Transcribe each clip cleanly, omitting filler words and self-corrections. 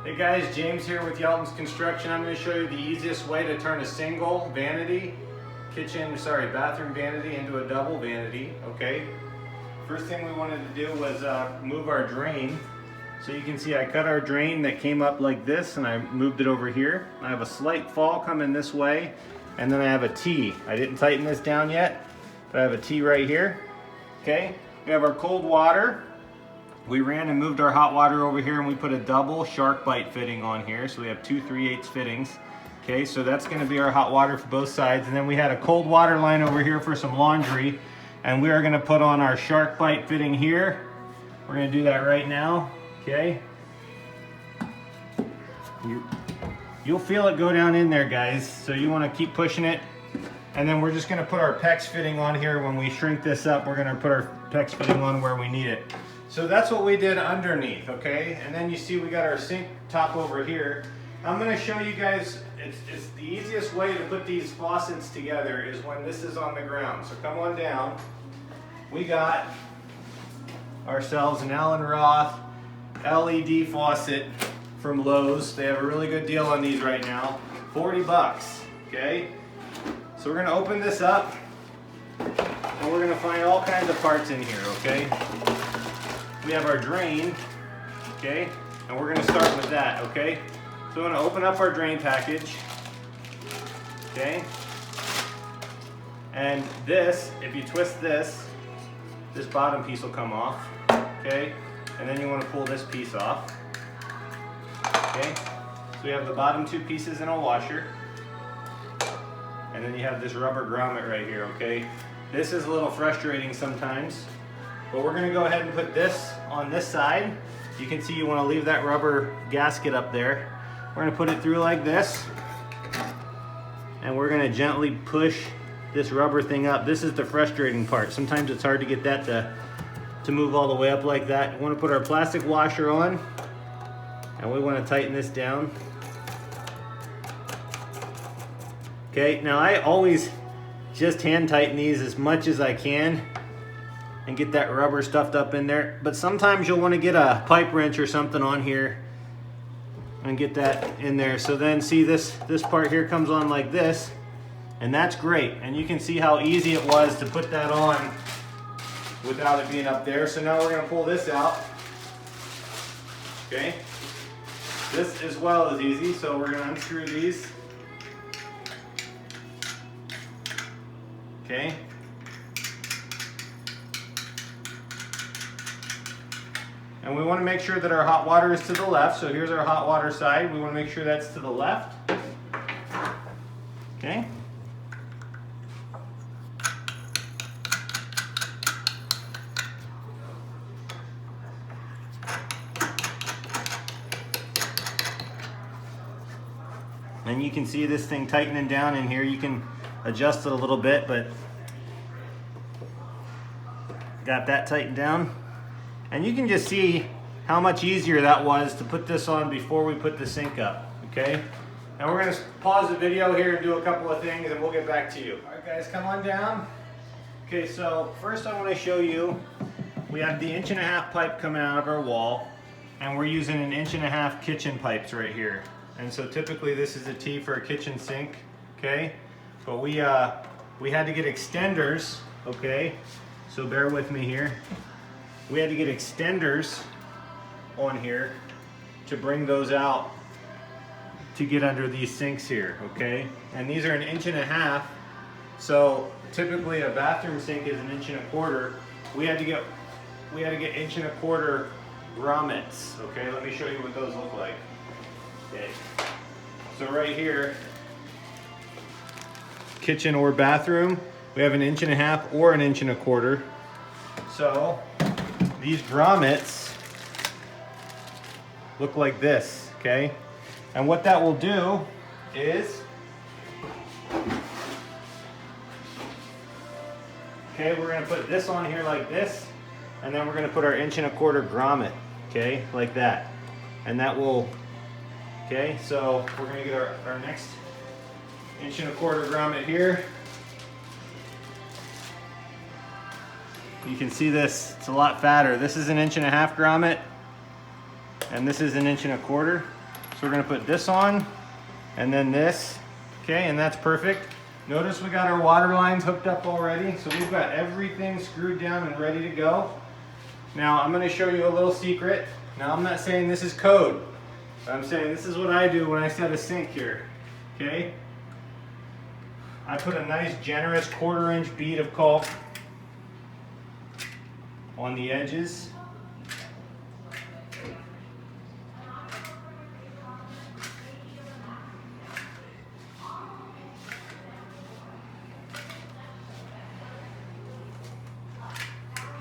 Hey guys, James here with Yelton's Construction. I'm going to show you the easiest way to turn a single vanity, bathroom vanity into a double vanity, okay? First thing we wanted to do was move our drain. So you can see I cut our drain that came up like this and I moved it over here. I have a slight fall coming this way and then I have a T. I didn't tighten this down yet, but I have a T right here, okay? We have our cold water. We ran and moved our hot water over here and we put a double shark bite fitting on here. So we have 2 3/8 fittings. Okay, so that's gonna be our hot water for both sides. And then we had a cold water line over here for some laundry. And we are gonna put on our shark bite fitting here. We're gonna do that right now, okay? You'll feel it go down in there, guys. So you wanna keep pushing it. And then we're just gonna put our PEX fitting on here. When we shrink this up, we're gonna put our PEX fitting on where we need it. So that's what we did underneath, okay? And then you see we got our sink top over here. I'm gonna show you guys, it's the easiest way to put these faucets together is when this is on the ground. So come on down. We got ourselves an Allen Roth LED faucet from Lowe's. They have a really good deal on these right now, 40 bucks, okay? So we're gonna open this up and we're gonna find all kinds of parts in here, okay? We have our drain, okay? And we're gonna start with that, okay? So we're gonna open up our drain package, okay? And this, if you twist this bottom piece will come off, okay? And then you wanna pull this piece off, okay? So we have the bottom 2 pieces in a washer. And then you have this rubber grommet right here, okay? This is a little frustrating sometimes. But we're gonna go ahead and put this on this side. You can see you wanna leave that rubber gasket up there. We're gonna put it through like this. And we're gonna gently push this rubber thing up. This is the frustrating part. Sometimes it's hard to get that to move all the way up like that. We wanna put our plastic washer on. And we wanna tighten this down. Okay, now I always just hand tighten these as much as I can and get that rubber stuffed up in there. But sometimes you'll want to get a pipe wrench or something on here and get that in there. So then see this part here comes on like this, and that's great. And you can see how easy it was to put that on without it being up there. So now we're gonna pull this out, okay? This as well is easy, so we're gonna unscrew these, okay? And we want to make sure that our hot water is to the left. So here's our hot water side. We want to make sure that's to the left. Okay. And you can see this thing tightening down in here. You can adjust it a little bit, but got that tightened down. And you can just see how much easier that was to put this on before we put the sink up, okay? And we're gonna pause the video here and do a couple of things and we'll get back to you. All right guys, come on down. Okay, so first I wanna show you, we have the 1.5" pipe coming out of our wall and we're using an 1.5" kitchen pipes right here. And so typically this is a T for a kitchen sink, okay? But we had to get extenders, okay? So bear with me here. We had to get extenders on here to bring those out to get under these sinks here, okay? And these are an 1.5". So typically a bathroom sink is an 1.25". We had to get 1.25" grommets, okay? Let me show you what those look like. Okay. So right here, kitchen or bathroom, we have an 1.5" or an 1.25". So these grommets look like this, okay? And what that will do is, okay, we're gonna put this on here like this, and then we're gonna put our 1.25" grommet, okay, like that. And that will, okay, so we're gonna get our next 1.25" grommet here. You can see this, it's a lot fatter. This is an 1.5" grommet, and this is an 1.25". So we're gonna put this on and then this, okay, and that's perfect. Notice we got our water lines hooked up already, so we've got everything screwed down and ready to go. Now I'm gonna show you a little secret. Now I'm not saying this is code. I'm saying this is what I do when I set a sink here, okay? I put a nice generous 1/4 inch bead of caulk on the edges.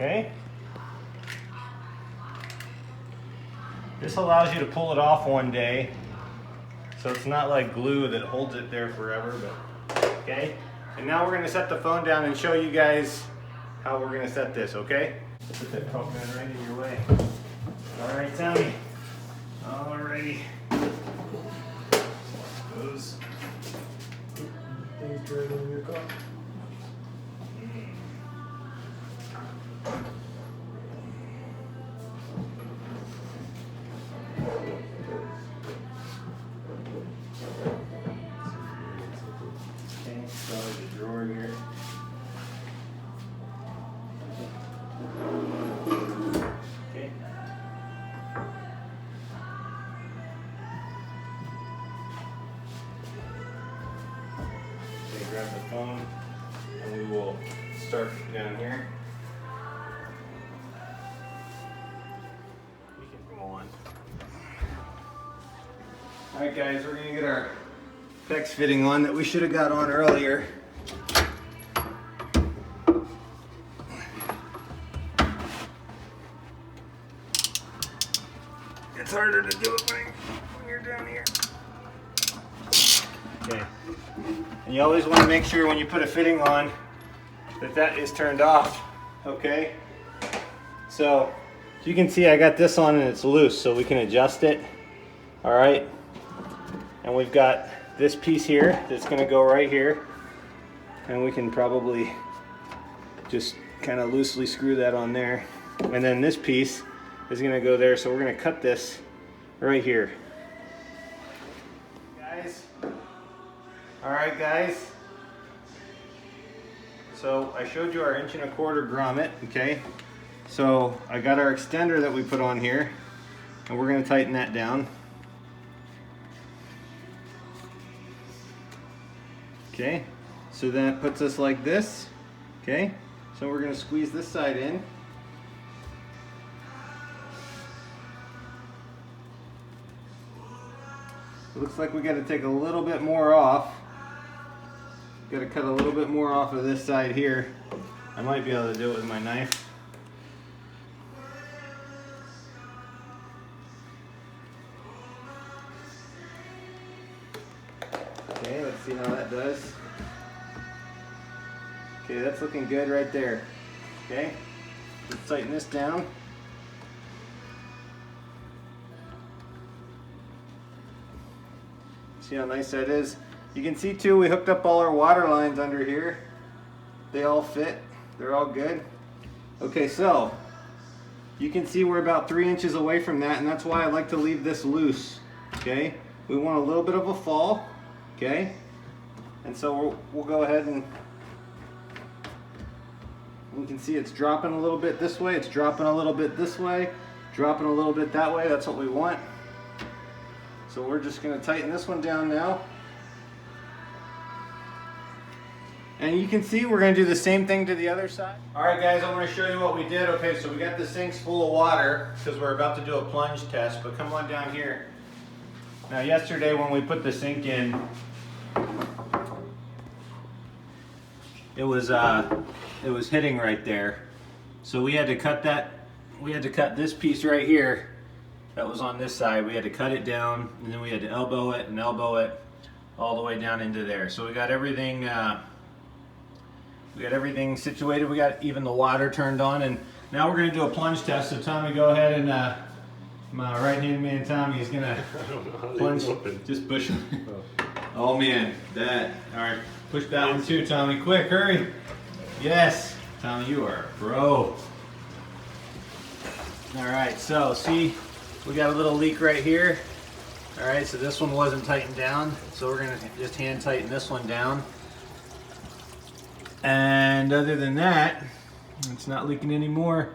Okay. This allows you to pull it off one day, so it's not like glue that holds it there forever, but okay. And now we're gonna set the phone down and show you guys how we're gonna set this, okay? Put that poke man right in your way. All right, Tommy. Alrighty. Those things right in your car. Grab the phone and we will start down here. We can go on. Alright guys, we're gonna get our PEX fitting on that we should have got on earlier. It's harder to do it when you're down here. Okay. And you always want to make sure when you put a fitting on that that is turned off, okay? So you can see I got this on and it's loose, so we can adjust it, all right? And we've got this piece here that's gonna go right here, and we can probably just kind of loosely screw that on there. And then this piece is gonna go there, so we're gonna cut this right here. Guys. All right, guys. So I showed you our 1 1/4 grommet, okay? So I got our extender that we put on here, and we're gonna tighten that down. Okay, so then it puts us like this, okay? So we're gonna squeeze this side in. It looks like we gotta take a little bit more off. Got to cut a little bit more off of this side here. I might be able to do it with my knife. Okay, let's see how that does. Okay, that's looking good right there. Okay, let's tighten this down. See how nice that is? You can see too, we hooked up all our water lines under here. They all fit, they're all good. Okay, so you can see we're about 3 inches away from that, and that's why I like to leave this loose, okay? We want a little bit of a fall, okay? And so we'll go ahead and you can see it's dropping a little bit this way, it's dropping a little bit this way, dropping a little bit that way. That's what we want. So we're just gonna tighten this one down now. And you can see we're gonna do the same thing to the other side. All right guys, I'm gonna show you what we did. Okay, so we got the sinks full of water because we're about to do a plunge test, but come on down here. Now yesterday when we put the sink in, it was hitting right there. So we had to cut that, we had to cut this piece right here that was on this side. We had to cut it down, and then we had to elbow it and elbow it all the way down into there. So we got everything situated. We got even the water turned on, and now we're gonna do a plunge test. So Tommy, go ahead and my right-hand man Tommy is gonna plunge. Just push him. Oh man, that. All right, push that one too, Tommy. Quick, hurry. Yes, Tommy, you are a pro. All right, so see, we got a little leak right here. All right, so this one wasn't tightened down, so we're gonna just hand tighten this one down. And other than that, it's not leaking anymore.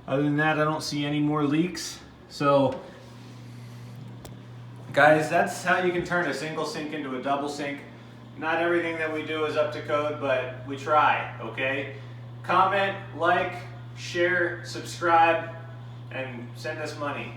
Other than that, I don't see any more leaks. So, guys, that's how you can turn a single sink into a double sink. Not everything that we do is up to code, but we try, okay? Comment, like, share, subscribe, and send us money.